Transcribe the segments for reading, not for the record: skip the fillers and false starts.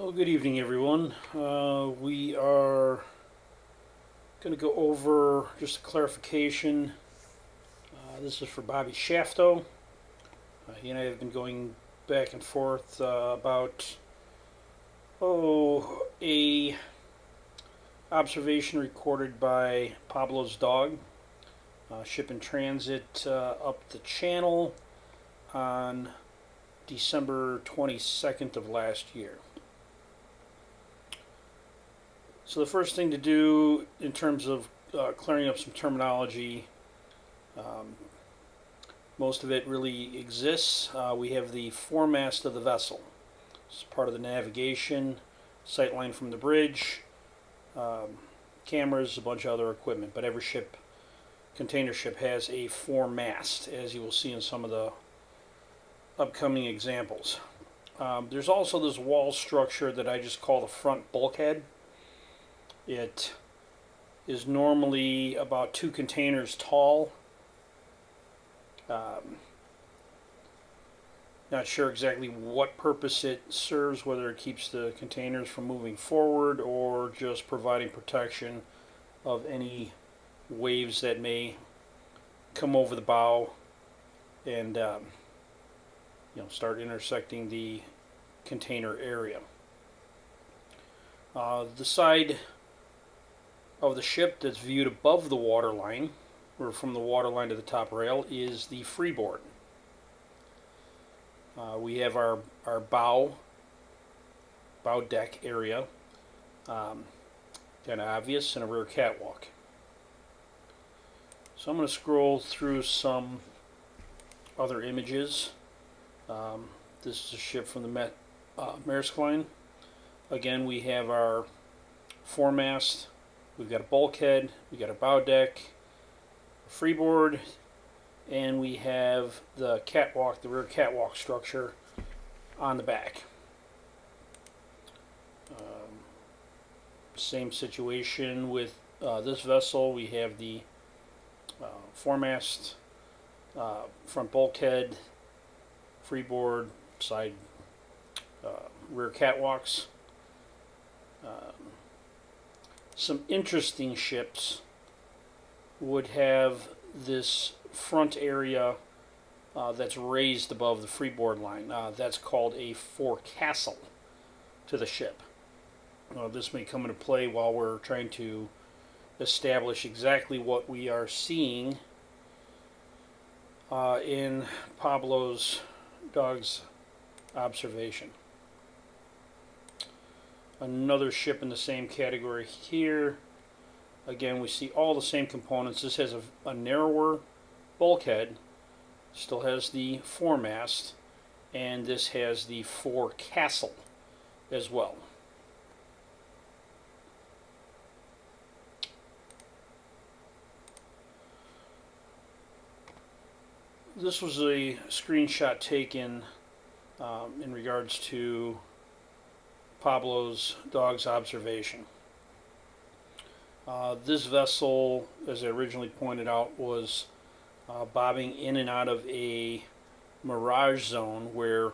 Well, good evening, everyone. We are going to go over just a clarification. This is for Bobby Shafto. He and I have been going back and forth about a observation recorded by Pablo's dog, ship in transit up the channel on December 22nd of last year. So the first thing to do in terms of clearing up some terminology, most of it really exists. We have the foremast of the vessel. It's part of the navigation, sightline from the bridge, cameras, a bunch of other equipment. But every ship, container ship, has a foremast, as you will see in some of the upcoming examples. There's also this wall structure that I just call the front bulkhead. It is normally about 2 containers tall. Not sure exactly what purpose it serves, whether it keeps the containers from moving forward or just providing protection of any waves that may come over the bow and start intersecting the container area. The side of the ship that's viewed above the waterline, or from the waterline to the top rail, is the freeboard. We have our bow deck area, kind of obvious, and a rear catwalk. So I'm going to scroll through some other images. This is a ship from the Maersk line. Again, we have our foremast. We've got a bulkhead, we've got a bow deck, a freeboard, and we have the catwalk, the rear catwalk structure on the back. Same situation with this vessel. We have the foremast, front bulkhead, freeboard, side rear catwalks. Some interesting ships would have this front area that's raised above the freeboard line. That's called a forecastle to the ship. This may come into play while we're trying to establish exactly what we are seeing in Pablo's dog's observation. Another ship in the same category here. Again, we see all the same components. This has a narrower bulkhead, still has the foremast, and this has the forecastle as well. This was a screenshot taken in regards to Pablo's dog's observation. This vessel, as I originally pointed out, was bobbing in and out of a mirage zone where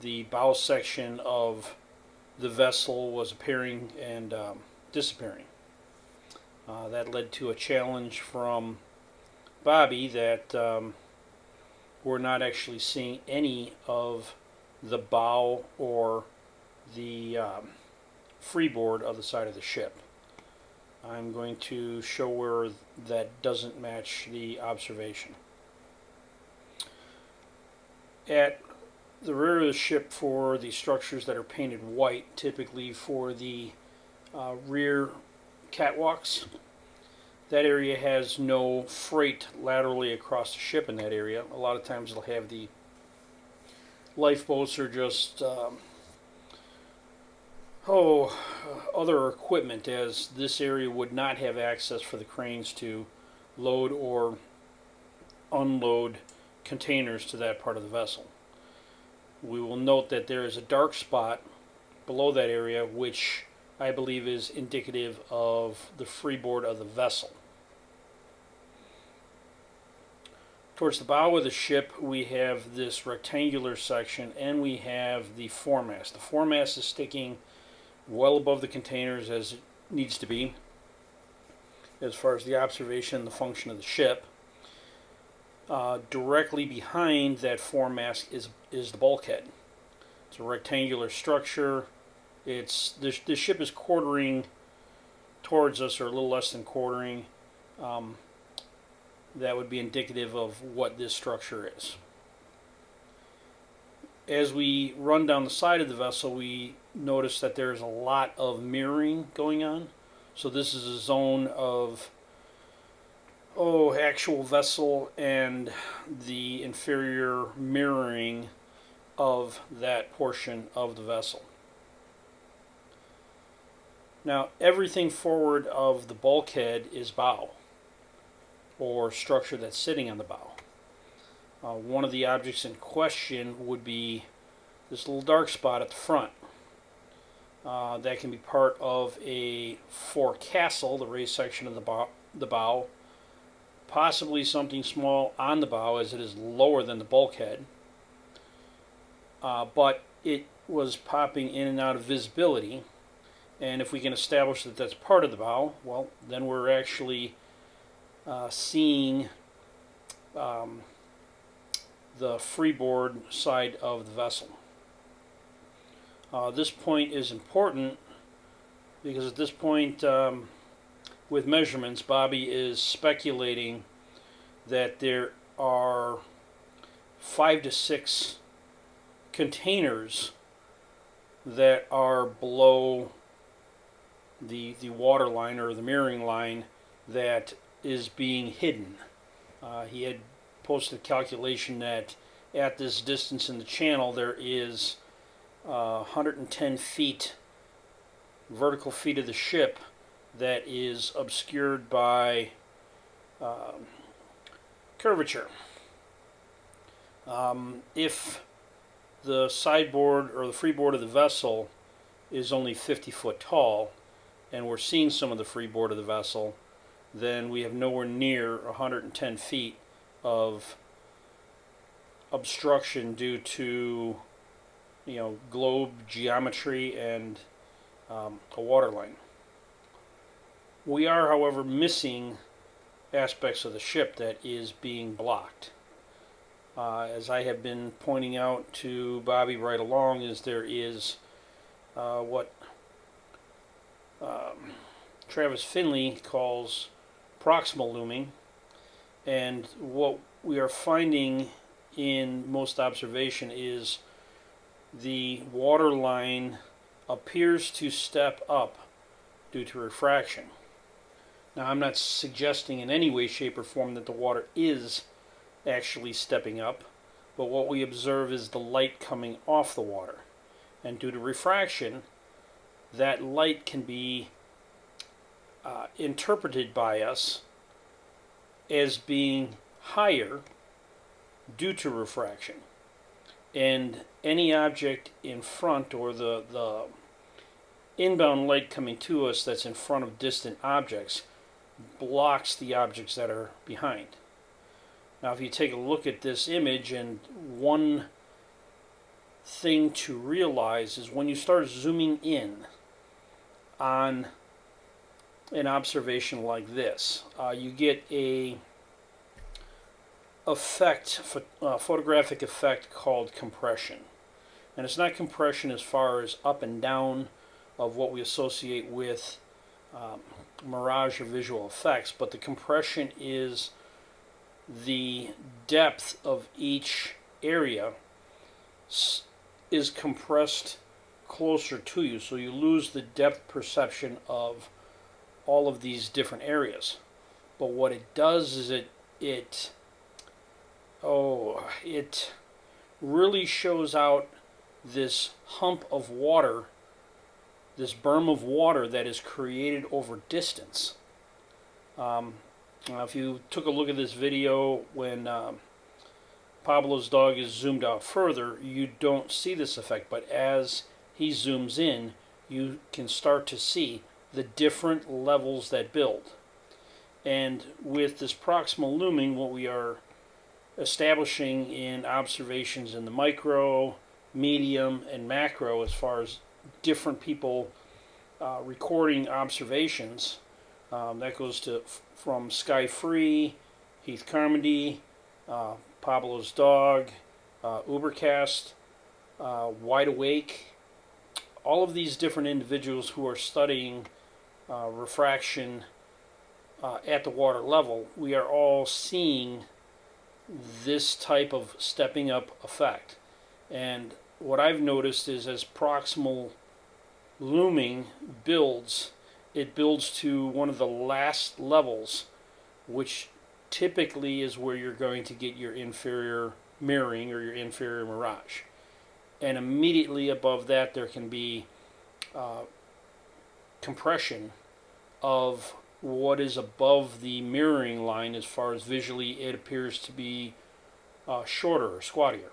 the bow section of the vessel was appearing and disappearing. That led to a challenge from Bobby that we're not actually seeing any of the bow or the freeboard of the side of the ship. I'm going to show where that doesn't match the observation. At the rear of the ship, for the structures that are painted white, typically for the rear catwalks, that area has no freight laterally across the ship in that area. A lot of times they'll have the lifeboats or just other equipment, as this area would not have access for the cranes to load or unload containers to that part of the vessel. We will note that there is a dark spot below that area, which I believe is indicative of the freeboard of the vessel. Towards the bow of the ship, we have this rectangular section, and we have the foremast. The foremast is sticking well above the containers as it needs to be, as far as the observation and the function of the ship. Directly behind that foremast is the bulkhead. It's a rectangular structure. The ship is quartering towards us, or a little less than quartering. That would be indicative of what this structure is. As we run down the side of the vessel, we notice that there's a lot of mirroring going on. So this is a zone of actual vessel and the inferior mirroring of that portion of the vessel. Now, everything forward of the bulkhead is bow, or structure that's sitting on the bow. One of the objects in question would be this little dark spot at the front. That can be part of a forecastle, the raised section of the bow, possibly something small on the bow as it is lower than the bulkhead, but it was popping in and out of visibility, and if we can establish that that's part of the bow, well, then we're actually seeing the freeboard side of the vessel. This point is important because at this point, with measurements, Bobby is speculating that there are 5 to 6 containers that are below the water line, or the mirroring line, that is being hidden. He had posted a calculation that at this distance in the channel there is 110 feet, vertical feet of the ship, that is obscured by curvature. If the sideboard or the freeboard of the vessel is only 50 foot tall, and we're seeing some of the freeboard of the vessel, then we have nowhere near 110 feet of obstruction due to, globe geometry and a water line. We are, however, missing aspects of the ship that is being blocked. As I have been pointing out to Bobby right along, there is what Travis Finley calls proximal looming, and what we are finding in most observation is the water line appears to step up due to refraction. Now, I'm not suggesting in any way, shape, or form that the water is actually stepping up, but what we observe is the light coming off the water. And due to refraction, that light can be interpreted by us as being higher due to refraction. And any object in front, or the inbound light coming to us that's in front of distant objects, blocks the objects that are behind. Now, if you take a look at this image, and one thing to realize is when you start zooming in on an observation like this, you get a photographic effect called compression. And it's not compression as far as up and down of what we associate with mirage or visual effects, but the compression is the depth of each area is compressed closer to you, so you lose the depth perception of all of these different areas. But what it does is it really shows out this hump of water, this berm of water that is created over distance. If you took a look at this video when Pablo's dog is zoomed out further, you don't see this effect, but as he zooms in, you can start to see the different levels that build. And with this proximal looming, what we are establishing in observations in the micro, medium, and macro as far as different people recording observations. That goes to from Sky Free, Heath Carmody, Pablo's Dog, Ubercast, Wide Awake. All of these different individuals who are studying refraction at the water level, we are all seeing this type of stepping up effect. And what I've noticed is as proximal looming builds, it builds to one of the last levels, which typically is where you're going to get your inferior mirroring or your inferior mirage. And immediately above that, there can be compression of what is above the mirroring line as far as visually it appears to be shorter or squattier.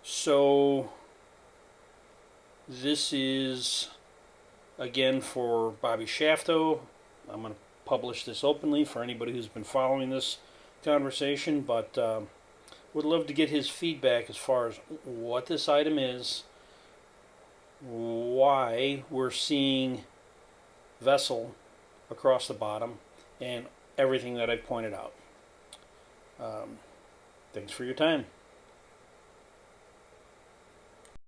So this is again for Bobby Shafto. I'm going to publish this openly for anybody who's been following this conversation, but would love to get his feedback as far as what this item is, why we're seeing vessel across the bottom, and everything that I've pointed out. Thanks for your time.